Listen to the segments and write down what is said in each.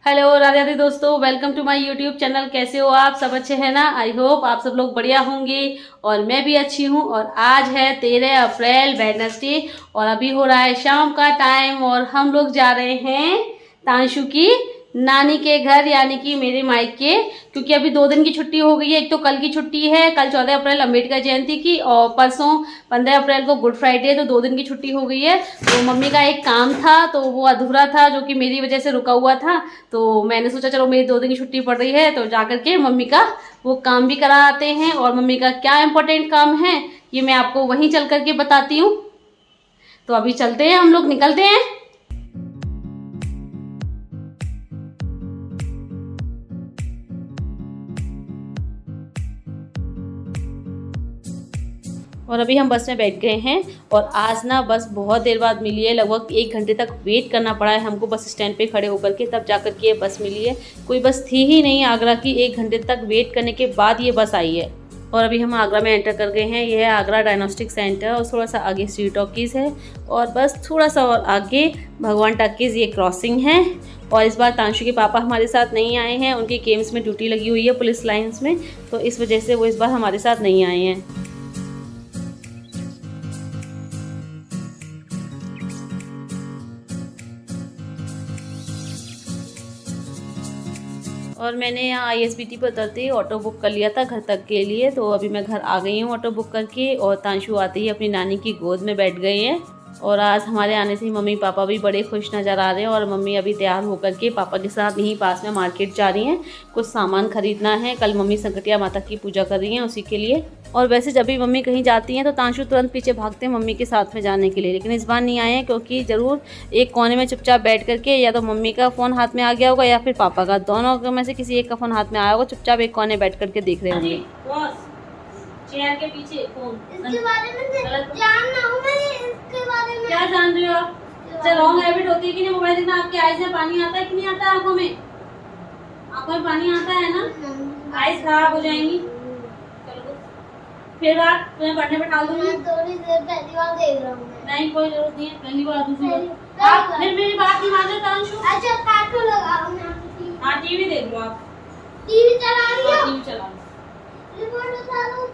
Hello Radhe Radhe दोस्तों, welcome to my YouTube channel. कैसे हो आप? सब अच्छे हैं ना? आई होप आप सब लोग बढ़िया होंगे और मैं भी अच्छी हूँ। और आज है 13 अप्रैल वेडनेसडे और अभी हो रहा है शाम का टाइम और हम लोग जा रहे हैं तांशु की नानी के घर, यानी कि मेरे मायके। क्योंकि अभी 2 दिन की छुट्टी हो गई है। एक तो कल की छुट्टी है, कल 14 अप्रैल अम्बेडकर जयंती की, और परसों 15 अप्रैल को गुड फ्राइडे, तो 2 दिन की छुट्टी हो गई है। तो मम्मी का एक काम था तो वो अधूरा था, जो कि मेरी वजह से रुका हुआ था। तो मैंने सोचा चलो मेरी 2 दिन की छुट्टी पड़ रही है तो जाकर के मम्मी का वो काम भी करा आते हैं। और मम्मी का क्या इम्पोर्टेंट काम है ये मैं आपको वहीं चल करके बताती हूँ। तो अभी चलते हैं, हम लोग निकलते हैं। और अभी हम बस में बैठ गए हैं और आज ना बस बहुत देर बाद मिली है। लगभग 1 घंटे तक वेट करना पड़ा है हमको बस स्टैंड पे खड़े होकर के, तब जाकर के ये बस मिली है। कोई बस थी ही नहीं आगरा की। 1 घंटे तक वेट करने के बाद ये बस आई है। और अभी हम आगरा में एंटर कर गए हैं। यह है आगरा डायग्नोस्टिक सेंटर और थोड़ा सा आगे श्री टॉकीज़ है और बस थोड़ा सा और आगे भगवान टॉकीज़, ये क्रॉसिंग है। और इस बार तांशु के पापा हमारे साथ नहीं आए हैं, उनकी केम्स में ड्यूटी लगी हुई है पुलिस लाइन्स में, तो इस वजह से वो इस बार हमारे साथ नहीं आए हैं। और मैंने यहाँ ISBT पर उतरते ही ऑटो बुक कर लिया था घर तक के लिए। तो अभी मैं घर आ गई हूँ ऑटो बुक करके और तांशु आते ही अपनी नानी की गोद में बैठ गए हैं। और आज हमारे आने से ही मम्मी पापा भी बड़े खुश नज़र आ रहे हैं। और मम्मी अभी तैयार होकर के पापा के साथ यहीं पास में मार्केट जा रही हैं, कुछ सामान खरीदना है। कल मम्मी संकटिया माता की पूजा कर रही हैं, उसी के लिए। और वैसे जब भी मम्मी कहीं जाती हैं तो तांशु तुरंत पीछे भागते हैं मम्मी के साथ में जाने के लिए, लेकिन इस बार नहीं आए हैं क्योंकि ज़रूर एक कोने में चुपचाप बैठ करके या तो मम्मी का फ़ोन हाथ में आ गया होगा या फिर पापा का, दोनों में से किसी एक का फ़ोन हाथ में आया होगा। चुपचाप एक कोने बैठ करके देख रहे होंगे। चेयर के पीछे फोन, इसके बारे में जानना हूं मैं। इसके बारे में क्या जान रहे हो आप? रॉन्ग हैबिट होती है कि नहीं मोबाइल देखना? आपके आईज में पानी आता है कि नहीं आता? आंखों में पानी आता है ना, आईज खराब हो जाएंगी। चलो फिर आप तुम्हें पढ़ने बैठा दूंगी। मैं थोड़ी देर पहली बार देख रहा हूं। नहीं कोई जरूरत नहीं है, पहली बार दूसरी बार आप फिर मेरी बात नहीं मान रहे तांशु। अच्छा कार्टून लगा रहा हूं। हाँ टीवी देख लो आप। टीवी चला रही हो? टीवी चला लो। रिमोट उठा लो।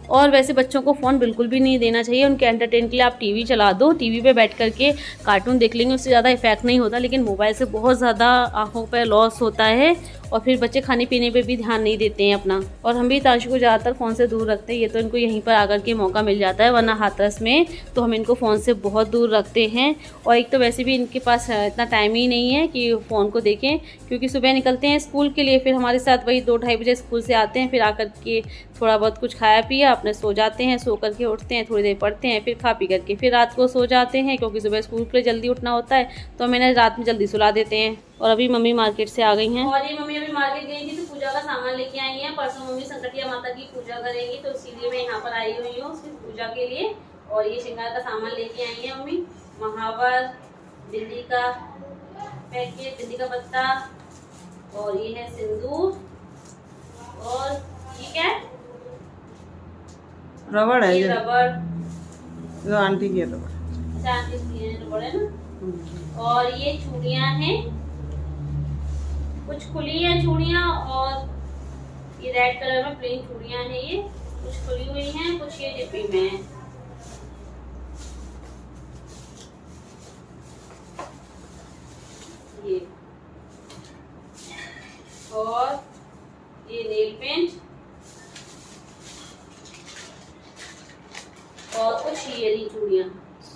और वैसे बच्चों को फ़ोन बिल्कुल भी नहीं देना चाहिए। उनके एंटरटेन के लिए आप टीवी चला दो, टीवी पे बैठ करके कार्टून देख लेंगे, उससे ज़्यादा इफेक्ट नहीं होता। लेकिन मोबाइल से बहुत ज़्यादा आँखों पर लॉस होता है और फिर बच्चे खाने पीने पे भी ध्यान नहीं देते हैं अपना। और हम भी तांशु को ज़्यादातर फ़ोन से दूर रखते हैं। ये तो इनको यहीं पर आकर के मौका मिल जाता है, वरना हाथरस में तो हम इनको फ़ोन से बहुत दूर रखते हैं। और एक तो वैसे भी इनके पास इतना टाइम ही नहीं है कि फ़ोन को देखें, क्योंकि सुबह निकलते हैं स्कूल के लिए, फिर हमारे साथ वही 2-2:30 बजे स्कूल से आते हैं। फिर आकर के थोड़ा बहुत कुछ खाया पिया, अपने सो जाते हैं, सो करके उठते हैं, थोड़ी देर पढ़ते हैं, फिर खा पी करके फिर रात को सो जाते हैं, क्योंकि सुबह स्कूल के लिए जल्दी उठना होता है। तो मैंने रात में जल्दी सुला देते हैं। और अभी मम्मी मार्केट से आ गई हैं। और ये मम्मी अभी मार्केट गई थी तो पूजा का सामान लेके आई हैं। परसों मम्मी संकटिया माता की पूजा करेंगी, तो इसीलिए मैं यहाँ पर आई हुई हूँ उसकी पूजा के लिए। और ये श्रृंगार का सामान लेके आई है मम्मी, महावर, दिल्ली का पैकेट, दिल्ली का पत्ता, और ये है सिंदूर, और ये क्या है? रबड़ है ये, रबड़। जो आंटी की रबड़। अच्छा आंटी की रबड़ है ना। और ये चूड़ियां हैं, कुछ खुली हैं चूड़ियां, और ये रेड कलर में प्लेन चूड़ियां हैं। ये कुछ खुली हुई हैं, कुछ ये डिब्बी में है। ये और ये नेल पेंट, और कुछ ये चूड़ियां।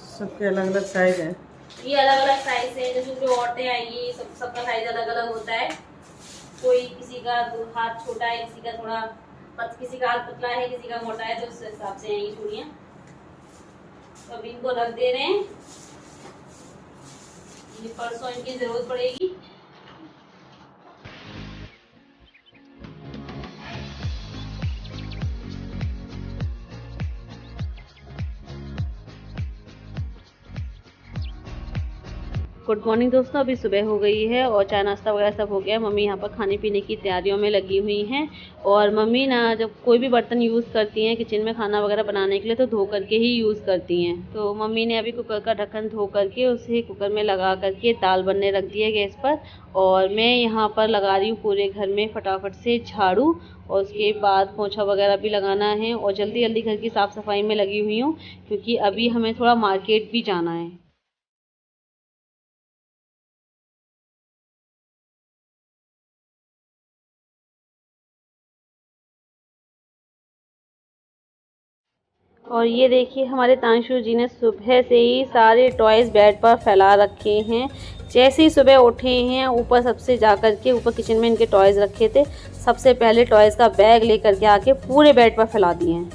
सबके अलग अलग साइज है। ये अलग अलग साइज है, जैसे जो औरतें आएंगी सबका साइज अलग अलग होता है। कोई किसी का हाथ छोटा है, किसी का थोड़ा किसी का हाथ पतला है, किसी का मोटा है, तो उस हिसाब से आएंगी चूड़ियां। तो अभी इनको रख दे रहे हैं, ये परसों इनकी जरूरत पड़ेगी। गुड मॉर्निंग दोस्तों, अभी सुबह हो गई है और चाय नाश्ता वगैरह सब हो गया। मम्मी यहाँ पर खाने पीने की तैयारियों में लगी हुई हैं। और मम्मी ना जब कोई भी बर्तन यूज़ करती हैं किचन में खाना वगैरह बनाने के लिए तो धो करके ही यूज़ करती हैं। तो मम्मी ने अभी कुकर का ढक्कन धो करके उसे कुकर में लगा करके दाल बनने रख दी है गैस पर। और मैं यहाँ पर लगा रही हूँ पूरे घर में फटाफट से झाड़ू, और उसके बाद पोछा वगैरह भी लगाना है और जल्दी जल्दी घर की साफ़ सफाई में लगी हुई हूँ, क्योंकि अभी हमें थोड़ा मार्केट भी जाना है। और ये देखिए हमारे तांशु जी ने सुबह से ही सारे टॉयज़ बेड पर फैला रखे हैं। जैसे ही सुबह उठे हैं ऊपर सबसे जा कर के ऊपर किचन में इनके टॉयज़ रखे थे, सबसे पहले टॉयज़ का बैग लेकर के आके पूरे बेड पर फैला दिए हैं।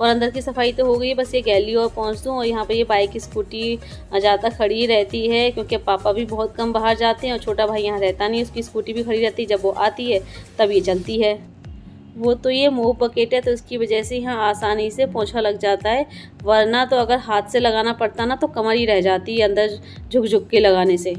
और अंदर की सफाई तो हो गई है, बस ये गैलरी और पहुँच दूँ। और यहाँ पे ये बाइक स्कूटी ज़्यादा खड़ी रहती है क्योंकि पापा भी बहुत कम बाहर जाते हैं और छोटा भाई यहाँ रहता नहीं, उसकी स्कूटी भी खड़ी रहती है। जब वो आती है तब ये चलती है। वो तो ये मोप बकेट है तो इसकी वजह से यहाँ आसानी से पोंछा लग जाता है, वरना तो अगर हाथ से लगाना पड़ता ना तो कमर ही रह जाती है अंदर झुक झुक के लगाने से।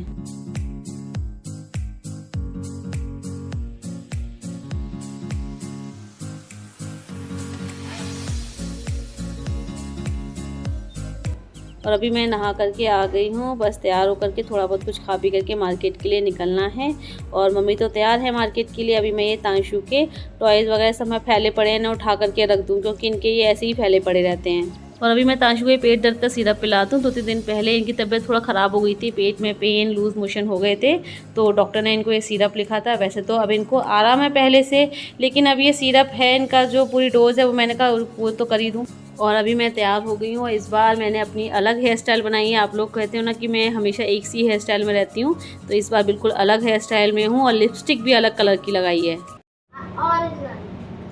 और अभी मैं नहा करके आ गई हूँ, बस तैयार होकर के थोड़ा बहुत कुछ खा पी करके मार्केट के लिए निकलना है। और मम्मी तो तैयार है मार्केट के लिए। अभी मैं ये तांशु के टॉयज़ वगैरह सब मैं फैले पड़े हैं ना उठा करके रख दूँ, क्योंकि इनके ये ऐसे ही फैले पड़े रहते हैं। और अभी मैं तांशु को पेट दर्द का सिरप पिलाती हूँ। 2-3 दिन पहले इनकी तबीयत थोड़ा ख़राब हो गई थी, पेट में पेन, लूज़ मोशन हो गए थे, तो डॉक्टर ने इनको ये सिरप लिखा था। वैसे तो अब इनको आराम है पहले से, लेकिन अब ये सिरप है इनका जो पूरी डोज़ है वो मैंने कहा वो तो कर ही दूँ। और अभी मैं तैयार हो गई हूँ और इस बार मैंने अपनी अलग हेयर स्टाइल बनाई है। आप लोग कहते हो ना कि मैं हमेशा एक सी हेयर स्टाइल में रहती हूँ, तो इस बार बिल्कुल अलग हेयर स्टाइल में हूँ और लिपस्टिक भी अलग कलर की लगाई है। ऑरेंज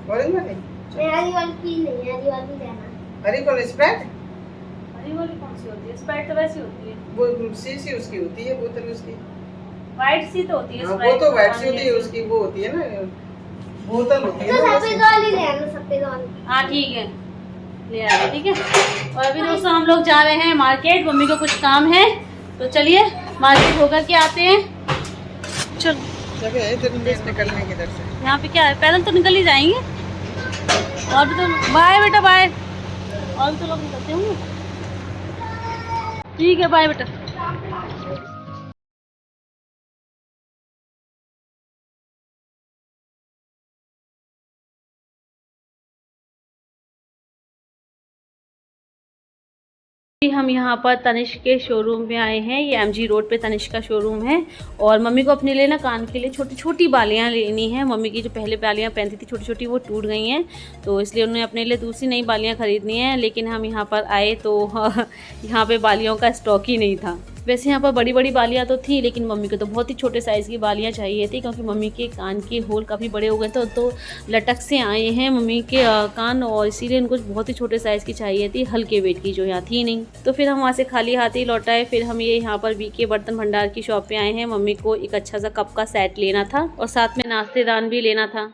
वाली हरी वाली पी नहीं, हरी वाली लेना। हरी कौन स्प्राइट? हरी वाली कौन सी होती है? स्प्राइट तो वैसी होती है, वो सी उसकी होती है, बोतल उसकी वाइट सी तो होती है। हाँ, वो तो वाइट सी होती है, उसकी वो होती है ना बोतल होती है तो ना सफेद वाली लेना, सफेद वाली। हाँ ठीक है, ले आए, ठीक है। और अभी दोस्तों हम लोग जा रहे हैं मार्केट, मम्मी को कुछ काम है तो चलिए मार्केट होकर के आते हैं। चल जगह है इधर निकलने की, इधर से यहाँ पे क्या है, पैदल तो निकल ही जाएंगे। और भी तो बाय बेटा बाय, और भी तो लोग निकलते होंगे। ठीक है बाय बेटा। हम यहाँ पर तनिष्क के शोरूम में आए हैं। ये एमजी रोड पे तनिष्क का शोरूम है। और मम्मी को अपने लिए ना कान के लिए छोटी छोटी बालियाँ लेनी है। मम्मी की जो पहले बालियाँ पहनती थी छोटी छोटी, वो टूट गई हैं, तो इसलिए उन्हें अपने लिए दूसरी नई बालियाँ ख़रीदनी है। लेकिन हम यहाँ पर आए तो यहाँ पे बालियों का स्टॉक ही नहीं था। वैसे यहाँ पर बड़ी बड़ी बालियाँ तो थी, लेकिन मम्मी को तो बहुत ही छोटे साइज़ की बालियाँ चाहिए थी, क्योंकि मम्मी के कान के होल काफ़ी बड़े हो गए थे तो लटक से आए हैं मम्मी के कान, और इसीलिए उनको बहुत ही छोटे साइज़ की चाहिए थी, हल्के वेट की, जो यहाँ थी नहीं। तो फिर हम वहाँ से खाली हाथ ही लौटाए। फिर हम ये यहाँ पर वीके बर्तन भंडार की शॉप पे आए हैं। मम्मी को एक अच्छा सा कप का सेट लेना था और साथ में नाश्तेदान भी लेना था।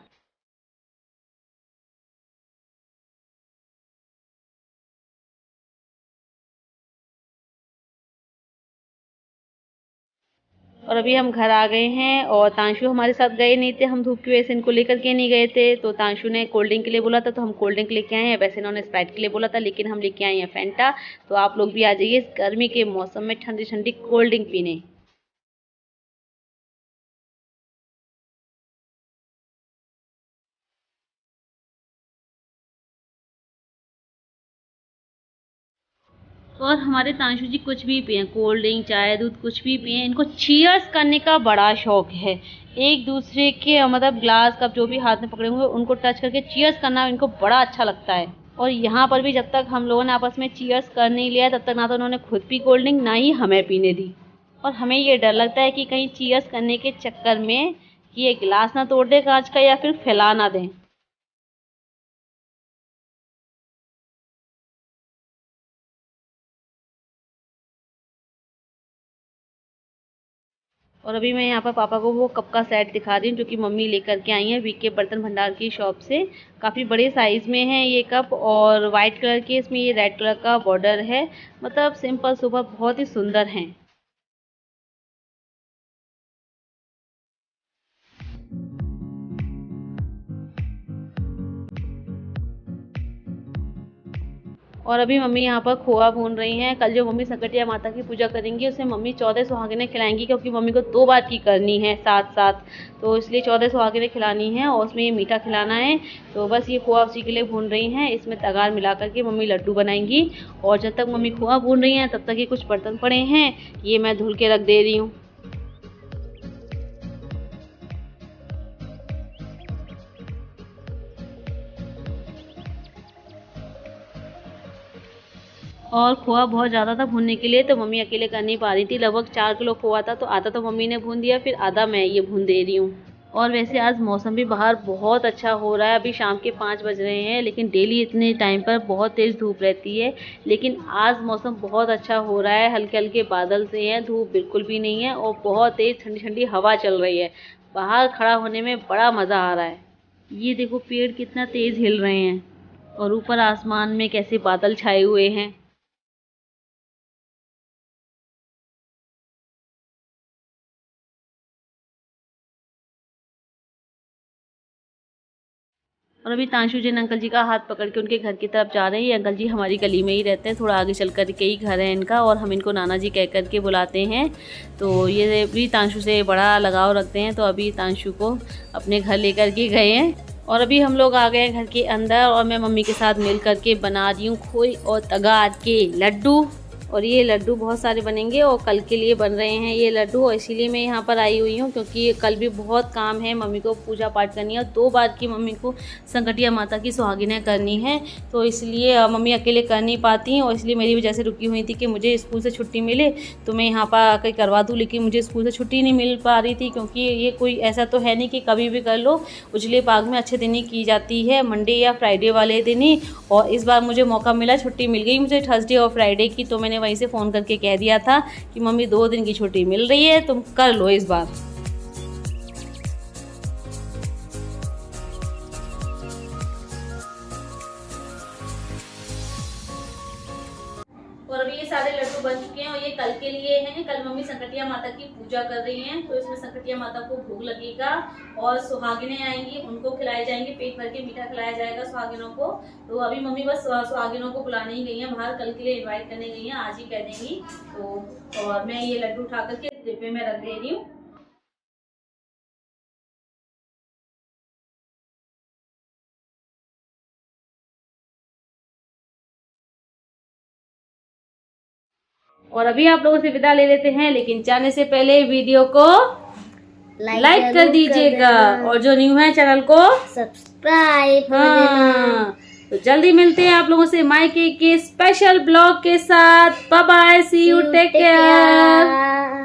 और अभी हम घर आ गए हैं और तांशु हमारे साथ गए नहीं थे, हम धूप की वजह से इनको लेकर के नहीं गए थे। तो तांशु ने कोल्ड ड्रिंक के लिए बोला था तो हम कोल्ड ड्रिंक लेके आए हैं। वैसे इन्होंने स्प्राइट के लिए बोला था, लेकिन हम लेके आए हैं फैंटा। तो आप लोग भी आ जाइए इस गर्मी के मौसम में ठंडी ठंडी कोल्ड ड्रिंक पीने। और हमारे तांशु जी कुछ भी पिए, कोल्ड ड्रिंक, चाय, दूध, कुछ भी पिए, इनको चीयर्स करने का बड़ा शौक है। एक दूसरे के मतलब ग्लास कप जो भी हाथ में पकड़े हुए उनको टच करके चीयर्स करना इनको बड़ा अच्छा लगता है। और यहाँ पर भी जब तक हम लोगों ने आपस में चीयर्स कर नहीं लिया तब तक ना तो उन्होंने खुद पी कोल्ड ड्रिंक, ना ही हमें पीने दी। और हमें ये डर लगता है कि कहीं चीयर्स करने के चक्कर में कि ये गिलास ना तोड़ दे कांच का, या फिर फैला ना दें। और अभी मैं यहाँ पर पापा को वो कप का सेट दिखा रही हूँ जो कि मम्मी लेकर के आई हैं वीके बर्तन भंडार की शॉप से। काफ़ी बड़े साइज़ में है ये कप, और वाइट कलर के इसमें ये रेड कलर का बॉर्डर है। मतलब सिंपल सुपर बहुत ही सुंदर हैं। और अभी मम्मी यहाँ पर खोआ भून रही हैं। कल जो मम्मी संकटिया माता की पूजा करेंगी उसे मम्मी 14 सुहागिनें खिलाएंगी, क्योंकि मम्मी को 2 बार की करनी है साथ साथ, तो इसलिए 14 सुहागिनें खिलानी है और उसमें ये मीठा खिलाना है। तो बस ये खोआ उसी के लिए भून रही हैं। इसमें तगार मिला करके मम्मी लड्डू बनाएंगी। और जब तक मम्मी खोआ भून रही हैं तब तक ये कुछ बर्तन पड़े हैं, ये मैं धुल के रख दे रही हूँ। और खोआ बहुत ज़्यादा था भूनने के लिए, तो मम्मी अकेले कर नहीं पा रही थी। लगभग 4 किलो खोआ था, तो आधा तो मम्मी ने भून दिया, फिर आधा मैं ये भून दे रही हूँ। और वैसे आज मौसम भी बाहर बहुत अच्छा हो रहा है। अभी शाम के 5 बज रहे हैं, लेकिन डेली इतने टाइम पर बहुत तेज़ धूप रहती है, लेकिन आज मौसम बहुत अच्छा हो रहा है। हल्के हल्के बादल से हैं, धूप बिल्कुल भी नहीं है और बहुत तेज़ ठंडी ठंडी हवा चल रही है। बाहर खड़ा होने में बड़ा मज़ा आ रहा है। ये देखो पेड़ कितना तेज़ हिल रहे हैं और ऊपर आसमान में कैसे बादल छाए हुए हैं। और अभी तांशु जैन अंकल जी का हाथ पकड़ के उनके घर की तरफ जा रहे हैं। ये अंकल जी हमारी गली में ही रहते हैं, थोड़ा आगे चल कर के ही घर है इनका, और हम इनको नाना जी कह कर के बुलाते हैं। तो ये भी तांशु से बड़ा लगाव रखते हैं, तो अभी तांशु को अपने घर लेकर के गए हैं। और अभी हम लोग आ गए हैं घर के अंदर, और मैं मम्मी के साथ मिल कर के बना रही हूँ खोए और तगार के लड्डू। और ये लड्डू बहुत सारे बनेंगे और कल के लिए बन रहे हैं ये लड्डू, और इसीलिए मैं यहाँ पर आई हुई हूँ, क्योंकि कल भी बहुत काम है। मम्मी को पूजा पाठ करनी है और 2 बार की मम्मी को संकटिया माता की सुहागिनें करनी है, तो इसलिए मम्मी अकेले कर नहीं पाती, और इसलिए मेरी वजह से रुकी हुई थी कि मुझे स्कूल से छुट्टी मिले तो मैं यहाँ पर आकर करवा दूँ। लेकिन मुझे स्कूल से छुट्टी नहीं मिल पा रही थी, क्योंकि ये कोई ऐसा तो है नहीं कि कभी भी कर लो। उजले बाग में अच्छे दिन ही की जाती है, मंडे या फ्राइडे वाले दिन ही, और इस बार मुझे मौका मिला, छुट्टी मिल गई मुझे थर्सडे और फ्राइडे की। तो मैंने वहीं से फ़ोन करके कह दिया था कि मम्मी 2 दिन की छुट्टी मिल रही है, तुम कर लो इस बार। और अभी ये सारे लड्डू बन चुके हैं, और ये कल के लिए हैं। कल मम्मी संकटिया माता की पूजा कर रही हैं, तो इसमें संकटिया माता को भोग लगेगा और सुहागिनें आएंगी, उनको खिलाए जाएंगे, पेट भर के मीठा खिलाया जाएगा सुहागिनों को। तो अभी मम्मी बस सुहागिनों को बुलाने ही गई हैं बाहर, कल के लिए इन्वाइट करने गई हैं, आज ही कह देंगी। तो और मैं ये लड्डू उठा करके डिब्बे में रख दे रही हूँ। और अभी आप लोगों से विदा ले लेते हैं, लेकिन जाने से पहले वीडियो को लाइक कर दीजिएगा, और जो न्यू है चैनल को सब्सक्राइब। हाँ, तो जल्दी मिलते हैं आप लोगों से मायके के स्पेशल ब्लॉग के साथ। Bye bye, see you, take care.